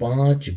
5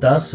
10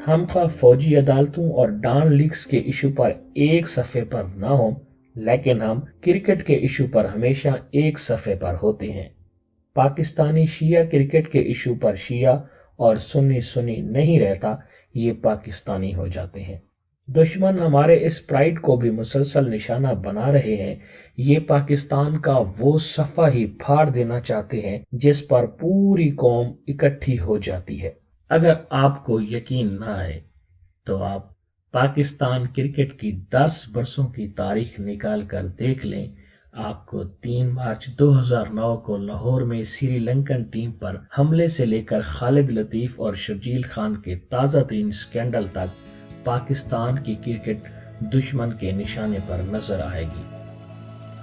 ہم خواہ فوجی عدالتوں اور ڈان لیگز کے ایشو پر ایک صفحے پر نہ ہوں، لیکن ہم کرکٹ کے ایشو پر ہمیشہ ایک صفحے پر ہوتے ہیں۔ پاکستانی شیعہ کرکٹ کے ایشو پر شیعہ اور سنی نہیں رہتا، یہ پاکستانی ہو جاتے ہیں۔ دشمن ہمارے اس پرائیڈ کو بھی مسلسل نشانہ بنا رہے ہیں۔ یہ پاکستان کا وہ صفحہ ہی پھاڑ دینا چاہتے ہیں جس پر پوری قوم اکٹھی ہو جاتی ہے۔ اگر آپ کو یقین نہ آئے تو آپ پاکستان کرکٹ کی 10 برسوں کی تاریخ نکال کر دیکھ لیں۔ آپ کو 3 مارچ 2009 کو لاہور میں سری لنکن ٹیم پر حملے سے لے کر خالد لطیف اور شرجیل خان کے تازہ ترین سکینڈل تک پاکستان کی کرکٹ دشمن کے نشانے پر نظر آئے گی۔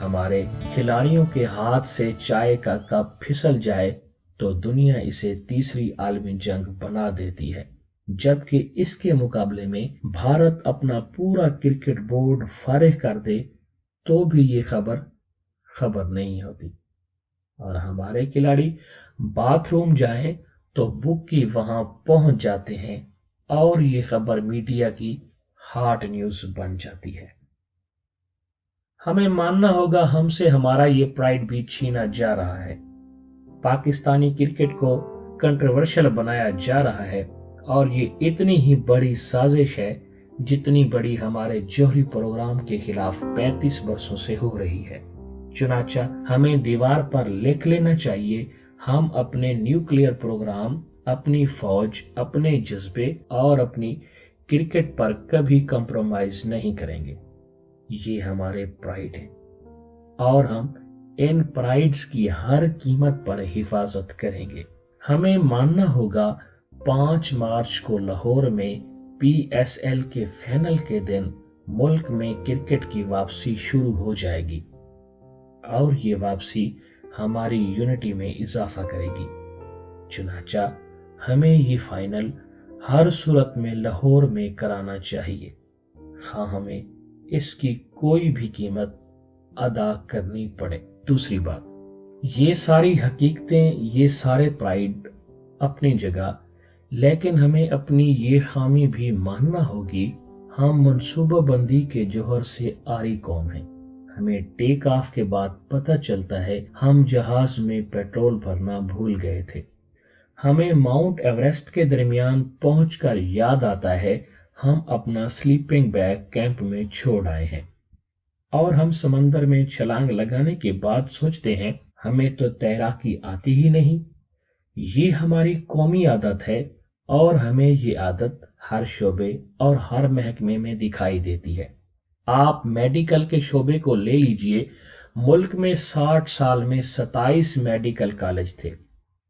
ہمارے کھلاڑیوں کے ہاتھ سے چائے کا کپ پھسل جائے تو دنیا اسے تیسری عالمی جنگ بنا دیتی ہے، جبکہ اس کے مقابلے میں بھارت اپنا پورا کرکٹ بورڈ فارغ کر دے تو بھی یہ خبر نہیں ہوتی، اور ہمارے کھلاڑی باتھ روم جائیں تو بکی وہاں پہنچ جاتے ہیں اور یہ خبر میڈیا کی ہاٹ نیوز بن جاتی ہے۔ ہمیں ماننا ہوگا ہم سے ہمارا یہ پرائیڈ بھی چھینا جا رہا ہے۔ پاکستانی کرکٹ کو کنٹروورشل بنایا جا رہا ہے، اور یہ اتنی ہی بڑی سازش ہے جتنی بڑی ہمارے جوہری پروگرام کے خلاف 35 برسوں سے ہو رہی ہے۔ چنانچہ ہمیں دیوار پر لکھ لینا چاہیے، ہم اپنے نیوکلیئر پروگرام، اپنی فوج، اپنے جذبے اور اپنی کرکٹ پر کبھی کمپرومائز نہیں کریں گے۔ یہ ہمارے پرائیڈ ہے اور ہم ان پرائیڈز کی ہر قیمت پر حفاظت کریں گے۔ ہمیں ماننا ہوگا 5 مارچ کو لاہور میں PSL کے فائنل کے دن ملک میں کرکٹ کی واپسی شروع ہو جائے گی، اور یہ واپسی ہماری یونٹی میں اضافہ کرے گی۔ چنانچہ ہمیں یہ فائنل ہر صورت میں لاہور میں کرانا چاہیے، خواہ ہمیں اس کی کوئی بھی قیمت ادا کرنی پڑے۔ دوسری بات، یہ ساری حقیقتیں، یہ سارے پرائیڈ اپنی جگہ، لیکن ہمیں اپنی یہ خامی بھی ماننا ہوگی، ہم منصوبہ بندی کے جوہر سے عاری قوم ہیں۔ ہمیں ٹیک آف کے بعد پتہ چلتا ہے ہم جہاز میں پیٹرول بھرنا بھول گئے تھے۔ ہمیں ماؤنٹ ایوریسٹ کے درمیان پہنچ کر یاد آتا ہے ہم اپنا سلیپنگ بیگ کیمپ میں چھوڑ آئے ہیں، اور ہم سمندر میں چھلانگ لگانے کے بعد سوچتے ہیں ہمیں تو تیراکی آتی ہی نہیں۔ یہ ہماری قومی عادت ہے، اور ہمیں یہ عادت ہر شعبے اور ہر محکمے میں دکھائی دیتی ہے۔ آپ میڈیکل کے شعبے کو لے لیجئے، ملک میں 60 سال میں 27 میڈیکل کالج تھے۔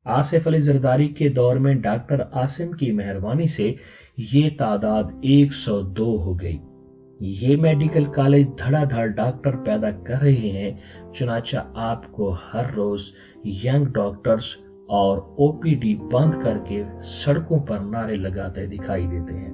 آصف علی زرداری کے دور میں ڈاکٹر عاصم کی مہربانی سے یہ تعداد 102 ہو گئی۔ یہ میڈیکل کالج دھڑا دھڑ ڈاکٹر پیدا کر رہے ہیں، چنانچہ آپ کو ہر روز ینگ ڈاکٹرز اور OPD بند کر کے سڑکوں پر نعرے لگاتے دکھائی دیتے ہیں۔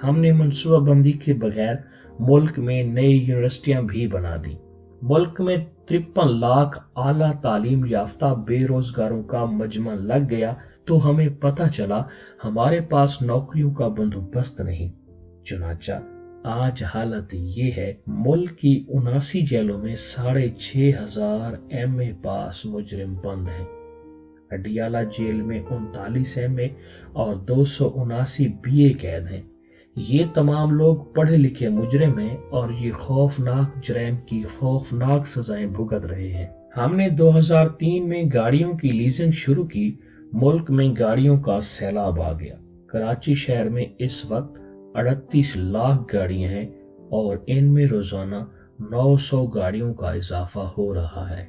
ہم نے منصوبہ بندی کے بغیر ملک میں نئی یونیورسٹیاں بھی بنا دی۔ ملک میں 53 لاکھ اعلیٰ تعلیم یافتہ بے روزگاروں کا مجمع لگ گیا تو ہمیں پتہ چلا ہمارے پاس نوکریوں کا بندوبست نہیں۔ چنانچہ آج حالت یہ ہے، ملک کی 79 جیلوں میں 6500 MA پاس مجرم بند ہیں۔ اڈیالہ جیل میں 39 MA اور 279 BA قید ہیں۔ یہ تمام لوگ پڑھے لکھے مجرم ہیں اور یہ خوفناک جرائم کی خوفناک سزائیں بھگت رہے ہیں۔ ہم نے 2003 میں گاڑیوں کی لیزنگ شروع کی، ملک میں گاڑیوں کا سیلاب آ گیا۔ کراچی شہر میں اس وقت 38 لاکھ گاڑیاں ہیں اور ان میں روزانہ 900 گاڑیوں کا اضافہ ہو رہا ہے۔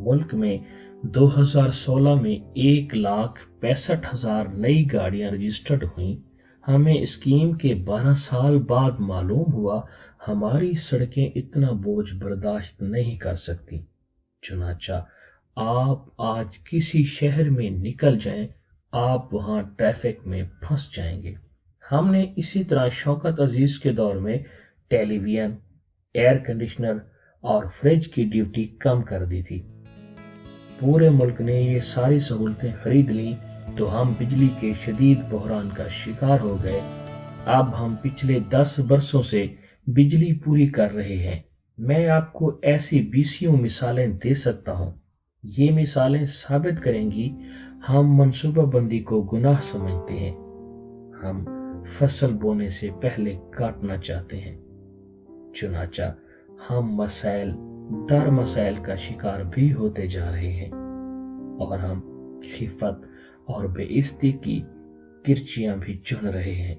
ملک میں 2016 میں 1,65,000 نئی گاڑیاں رجسٹرڈ ہوئیں۔ ہمیں اسکیم کے 12 سال بعد معلوم ہوا ہماری سڑکیں اتنا بوجھ برداشت نہیں کر سکتی۔ چنانچہ آپ آج کسی شہر میں نکل جائیں، آپ وہاں ٹریفک میں پھنس جائیں گے۔ ہم نے اسی طرح شوکت عزیز کے دور میں ٹیلی ویژن، ایئر کنڈیشنر اور فریج کی ڈیوٹی کم کر دی تھی۔ پورے ملک نے یہ ساری سہولتیں خرید لیں تو ہم بجلی کے شدید بحران کا شکار ہو گئے۔ اب ہم پچھلے 10 برسوں سے بجلی پوری کر رہے ہیں۔ میں آپ کو ایسی بیسیوں مثالیں دے سکتا ہوں۔ یہ مثالیں ثابت کریں گی ہم منصوبہ بندی کو گناہ سمجھتے ہیں۔ ہم فصل بونے سے پہلے کاٹنا چاہتے ہیں۔ چنانچہ ہم مسائل در مسائل کا شکار بھی ہوتے جا رہے ہیں، اور ہم خفت اور بے عزتی کی کرچیاں بھی چن رہے ہیں۔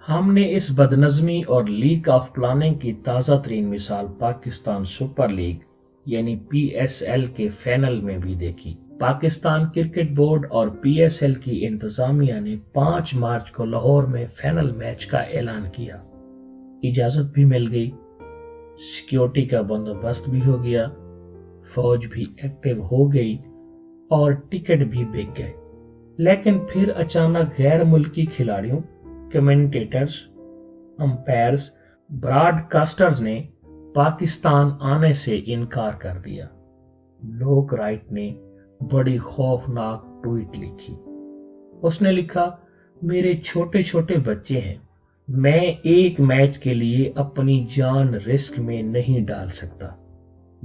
ہم نے اس بدنظمی اور لیک آف پلاننگ کی تازہ ترین مثال پاکستان سپر لیگ یعنی PSL کے فائنل میں بھی دیکھی۔ پاکستان کرکٹ بورڈ اور PSL کی انتظامیہ نے 5 مارچ کو لاہور میں فائنل میچ کا اعلان کیا۔ اجازت بھی مل گئی، سیکیورٹی کا بندوبست بھی ہو گیا، فوج بھی ایکٹیو ہو گئی اور ٹکٹ بھی بک گئے۔ لیکن پھر اچانک غیر ملکی کھلاڑیوں، کمنٹیٹرز، امپائرز، براڈ کاسٹرز نے پاکستان آنے سے انکار کر دیا۔ لوک رائٹ نے بڑی خوفناک ٹویٹ لکھی۔ اس نے لکھا، میرے چھوٹے چھوٹے بچے ہیں، میں ایک میچ کے لیے اپنی جان رسک میں نہیں ڈال سکتا۔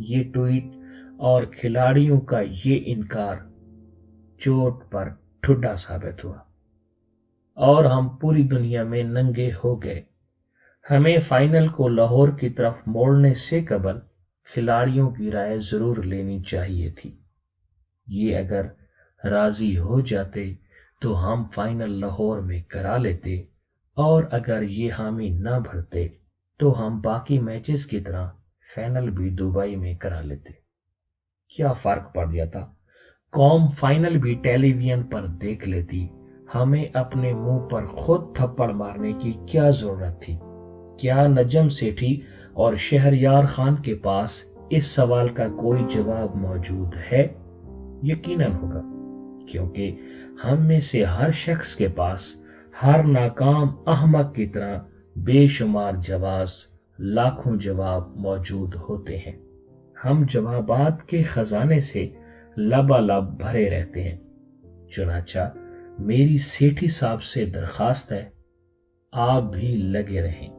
یہ ٹویٹ اور کھلاڑیوں کا یہ انکار چوٹ پر ٹھڈا ثابت ہوا، اور ہم پوری دنیا میں ننگے ہو گئے۔ ہمیں فائنل کو لاہور کی طرف موڑنے سے قبل کھلاڑیوں کی رائے ضرور لینی چاہیے تھی۔ یہ اگر راضی ہو جاتے تو ہم فائنل لاہور میں کرا لیتے، اور اگر یہ حامی نہ بھرتے تو ہم باقی میچز کی طرح فائنل بھی دبئی میں کرا لیتے۔ کیا فرق پڑ جاتا؟ قوم فائنل بھی ٹیلی ویژن پر دیکھ لیتی۔ ہمیں اپنے منہ پر خود تھپڑ مارنے کی کیا ضرورت تھی؟ کیا نجم سیٹھی اور شہریار خان کے پاس اس سوال کا کوئی جواب موجود ہے؟ یقیناً ہوگا، کیونکہ ہم میں سے ہر شخص کے پاس ہر ناکام احمق کی طرح بے شمار جواز، لاکھوں جواب موجود ہوتے ہیں۔ ہم جوابات کے خزانے سے لبالب بھرے رہتے ہیں۔ چنانچہ میری سیٹھی صاحب سے درخواست ہے، آپ بھی لگے رہیں،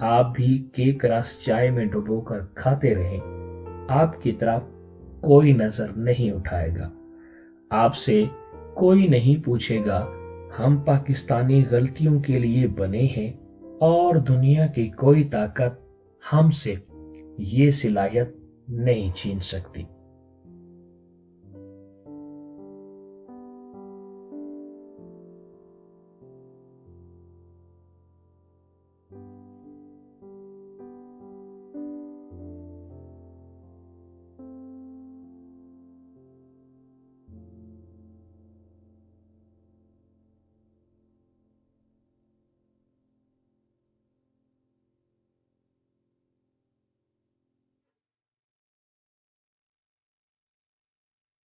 آپ بھی کیک رس چائے میں ڈبو کر کھاتے رہیں۔ آپ کی طرف کوئی نظر نہیں اٹھائے گا، آپ سے کوئی نہیں پوچھے گا۔ ہم پاکستانی غلطیوں کے لیے بنے ہیں، اور دنیا کی کوئی طاقت ہم سے یہ صلاحیت نہیں چھین سکتی۔